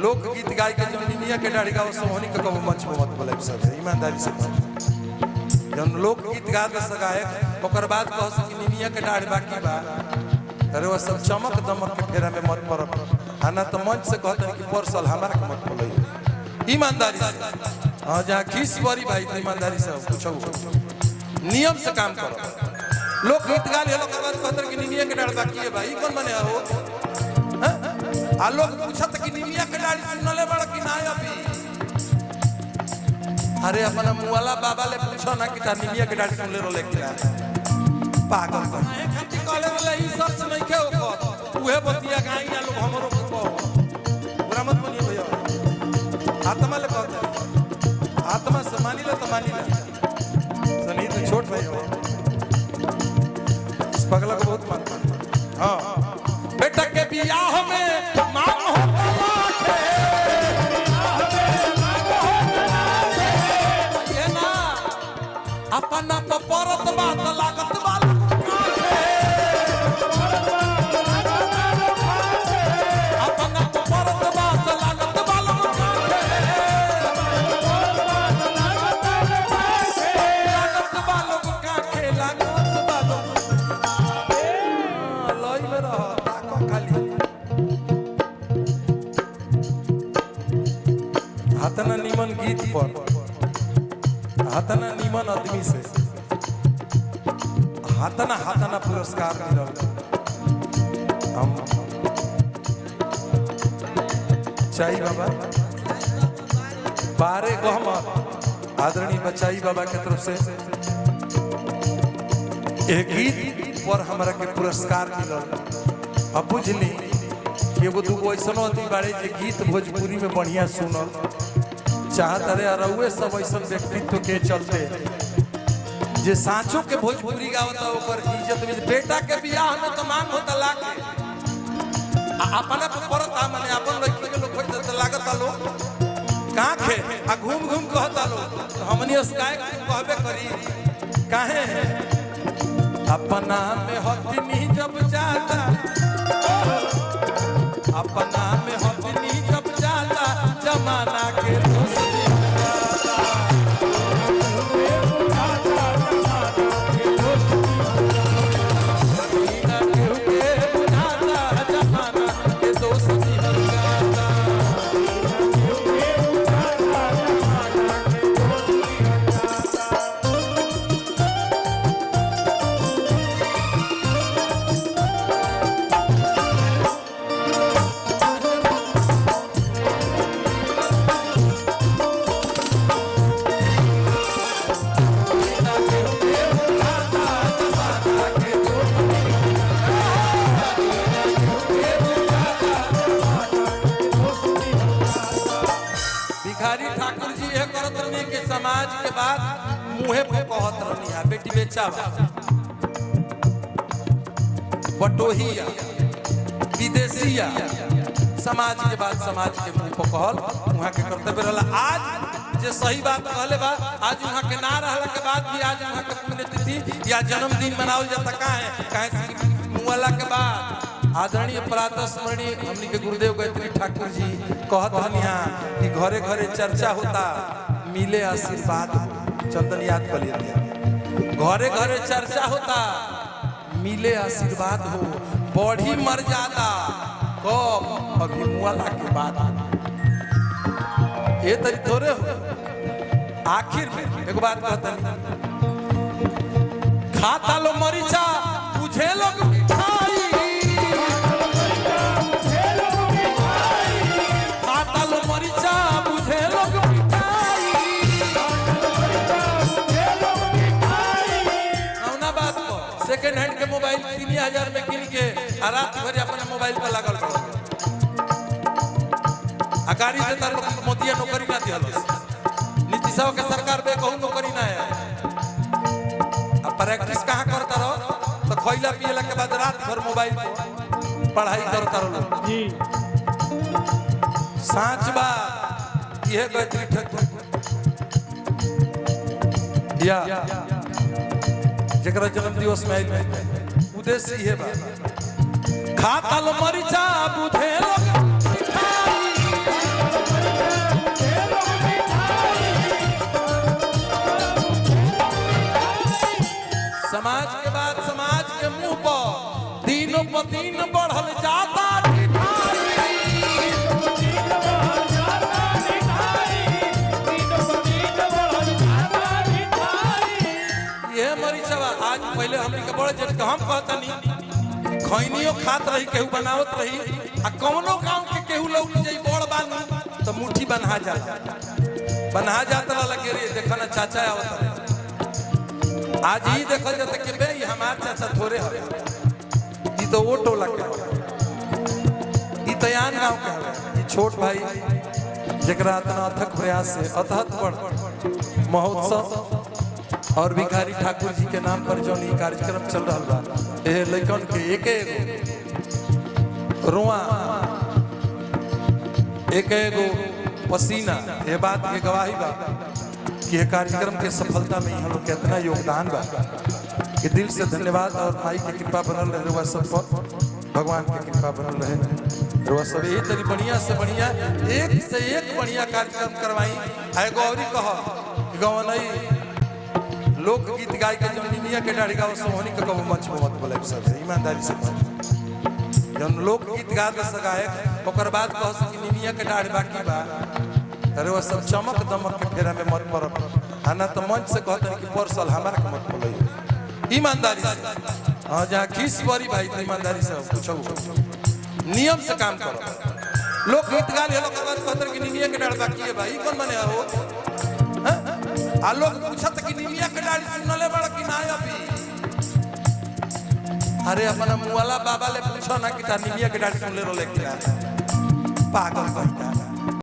लोकगीत गाय के जो निमिया के डाढ़ी गाओ सोहनी का कबो मंच मत बोले सब ईमानदारी से जब लोकगीत गा दे गायक ओकर बाद कह सकी निमिया के डाढ़ी बाकी बा अरे वो सब चमक दमक के फेरा में मत पड़ब आना तो मंच से कहते हैं कि परसल हमारा के मत बोले ईमानदारी से हाँ जहाँ खीस बड़ी भाई तो ईमानदारी से पूछो नियम से काम करो लोकगीत गा ले ओकर बाद कहते हैं कि निमिया के डाढ़ी बाकी है भाई कौन बने हो आ लोग पूछत कि निमिया के डाढ़ी सुनले बड़ा कि ना अभी अरे अपना मुआला बाबा ले पूछो ना कि निमिया के डाढ़ी सुनले रोले कि ना पागल है खट्टी कहले वाला ई सब नहीं के ओको उहे बतिया गाई या लोग हमरो को पूरा मत बोलिए भैया आत्मा ले कहते आत्मा से मानी ले तो मानी ले सनी तो छोट भाई हो इस पगला को बहुत मानता हां बेटा के बियाह में मांग हो ये ना अपना परत बात लागत वाला अपना परत बात लागत वाला लागत वालों को का खेला लागत वालों लई में रह हाथना निमन गीत पर हाथना निमन आदमी से हाथना पुरस्कार मिलल हम चाई बाबा बारे गहमत आदरणीय बचाई बाबा के तरफ से एक गीत पर हमरा के पुरस्कार मिलल अब बुझली एगो दूगो ऐसा बाड़े जे गीत भोजपुरी में बढ़िया सुनल चाहत अरे अरुए सब ऐसा व्यक्तित्व के चलते जे सांचो के भोजपुरी गावता ओकर इज्जत में बेटा के बियाह में तो मांग होता लाके अपना परता माने अपन लड़की के लोग खोज देता लागता लोग कहां खे आ घूम घूम कहता लोग हमनी उसकाय कहबे करी काहे अपना में हथनी जब जाता अपना में हथनी जब जाता जमाना के दोस्त समाज के बाद मुहे पे कहत रहनी है बेटी बेचावा बटोहिया विदेशिया समाज के बाद समाज के मुंह पे कहल वहां के कर्तव्य रहला आज जे सही बात कहले बा आज वहां के ना रहला के बाद भी आज वहां के पुण्यतिथि या जन्मदिन मनावल जाता काहे मुआला के बाद आदरणीय प्रातः स्मरणीय हमनी के गुरुदेव गायत्री ठाकुर जी कहत रहनी है कि घरे घरे चर्चा होता मिले आशीर्वाद चंदन याद कर लिया घरे घरे चर्चा होता मिले आशीर्वाद हो बढ़ी मर्यादा कब अभी मुआला के बाद ये तरी थोड़े हो आखिर में एक बात कहता खाता लो मरीचा बुझे लोग मिठाई खाता लो मरीचा बुझे लोग सेकेंड हैंड के मोबाइल 3000 में किन के रात भर अपना मोबाइल पर लागल रहो अकारी से तार मोदिया नौकरी ना दिहलस नीतीश के सरकार बे कहू नौकरी ना है अब प्रैक्टिस कहां करता रहो तो खइला पियला के बाद रात भर मोबाइल पर पढ़ाई करता रहो जी साच बात ये गायत्री ठाकुर या जरा जन्म दिवस में उद्देश्य ये खाता लो मरीचा बुझे लोग बड़ जेठ के हम कहतनी खैनियो खात रही केहू बनावत रही आ कौनो गांव के केहू लोग जई बड़ बानी तो मुट्ठी बन्हा जाता लगे रे देखा ना चाचा आवत रहे आज ही देखल जाता कि बे हमार चाचा थोड़े हवे ई तो वो टोला के ई तयान गांव के हवे ई छोट भाई जकरा इतना अथक प्रयास से अथक पर महोत्सव और भिखारी ठाकुर जी के नाम पर जो कार्यक्रम चल रहा बा ए लइकन के एक रोआ एक पसीना ये बात के गवाही बा कि ये कार्यक्रम के सफलता में हम लोग कितना योगदान बा कि दिल से धन्यवाद और माई की कृपा बनल रहे रुआ सब पर भगवान की कृपा बनल रहे रुआ सब यही तरी बढ़िया से बढ़िया एक से एक बढ़िया कार्यक्रम करवाई है गौरी कह गवनई लोकगीत गाय के जो निमिया के डाढ़ी गाँव सोहनी के कबो मंच पर मत बोले सब ईमानदारी से जब लोकगीत गा के सगायक ओकर बाद कह सकी निमिया के डाढ़ बाकी बा अरे वो सब चमक दमक के फेरा में मत पड़ब ना तो मंच से कहते कि परसल हमारा के मत बोले ईमानदारी से हाँ जहाँ खीस पड़ी भाई तो ईमानदारी से पूछो नियम से काम करो लोकगीत गा लिया कहते कि निमिया के डाढ़ बाकी है भाई कौन बने हो आ लोग पूछत कि निमिया के डाढ़ी सुनले बड़ा कि ना अभी अरे अपना मुआला बाबा ले पूछो ना कि ता निमिया के डाढ़ी सुनले रोले कि ना पागल कहीं